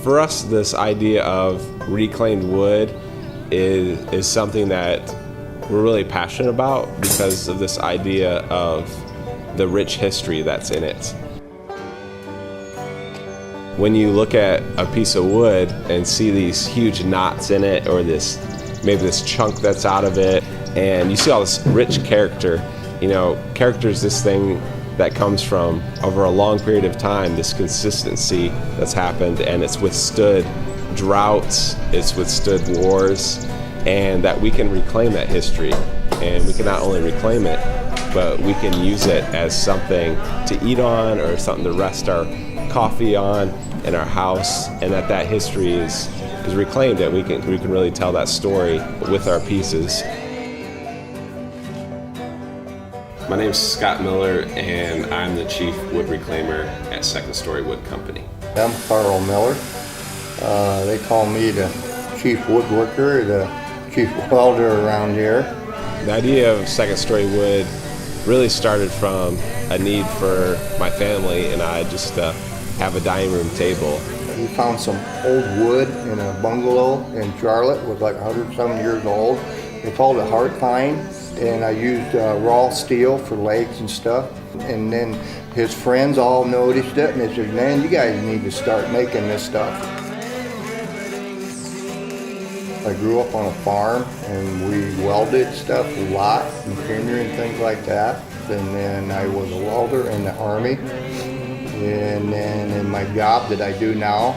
For us, this idea of reclaimed wood is something that we're really passionate about because of this idea of the rich history that's in it. When you look at a piece of wood and see these huge knots in it, or maybe this chunk that's out of it, and you see all this rich character, character is this thing that comes from over a long period of time, this consistency that's happened, and it's withstood droughts, it's withstood wars, and that we can reclaim that history. And we can not only reclaim it, but we can use it as something to eat on or something to rest our coffee on in our house, and that history is reclaimed, and we can really tell that story with our pieces. My name is Scott Miller, and I'm the Chief Wood Reclaimer at Second Story Wood Company. I'm Carl Miller. They call me the Chief Woodworker, the Chief Welder around here. The idea of Second Story Wood really started from a need for my family and I just to have a dining room table. We found some old wood in a bungalow in Charlotte. It was like 100-some years old. They called it heart pine. And I used raw steel for legs and stuff. And then his friends all noticed it, and they said, "Man, you guys need to start making this stuff." I grew up on a farm, and we welded stuff a lot, machinery and things like that. And then I was a welder in the Army. And then in my job that I do now,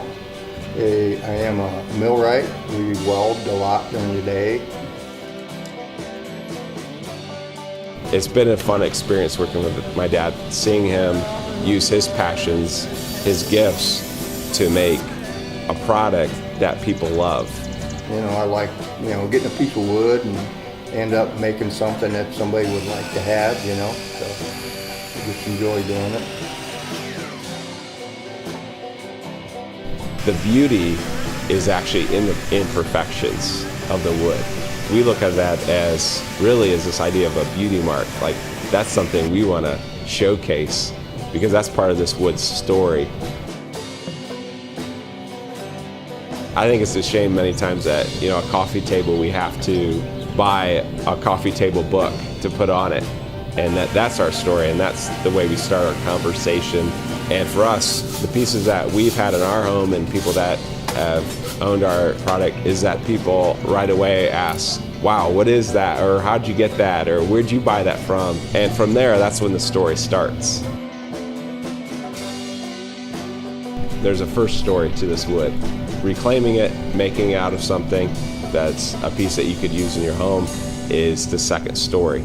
I am a millwright. We weld a lot during the day. It's been a fun experience working with my dad, seeing him use his passions, his gifts to make a product that people love. I like, getting a piece of wood and end up making something that somebody would like to have, so I just enjoy doing it. The beauty is actually in the imperfections of the wood. We look at that as this idea of a beauty mark. Like, that's something we want to showcase because that's part of this wood story. I think it's a shame many times that, a coffee table, we have to buy a coffee table book to put on it. And that's our story, and that's the way we start our conversation. And for us, the pieces that we've had in our home and people that have owned our product is that people right away ask, "Wow, what is that?" Or "How'd you get that?" Or "Where'd you buy that from?" And from there, that's when the story starts. There's a first story to this wood. Reclaiming it, making it out of something that's a piece that you could use in your home is the second story.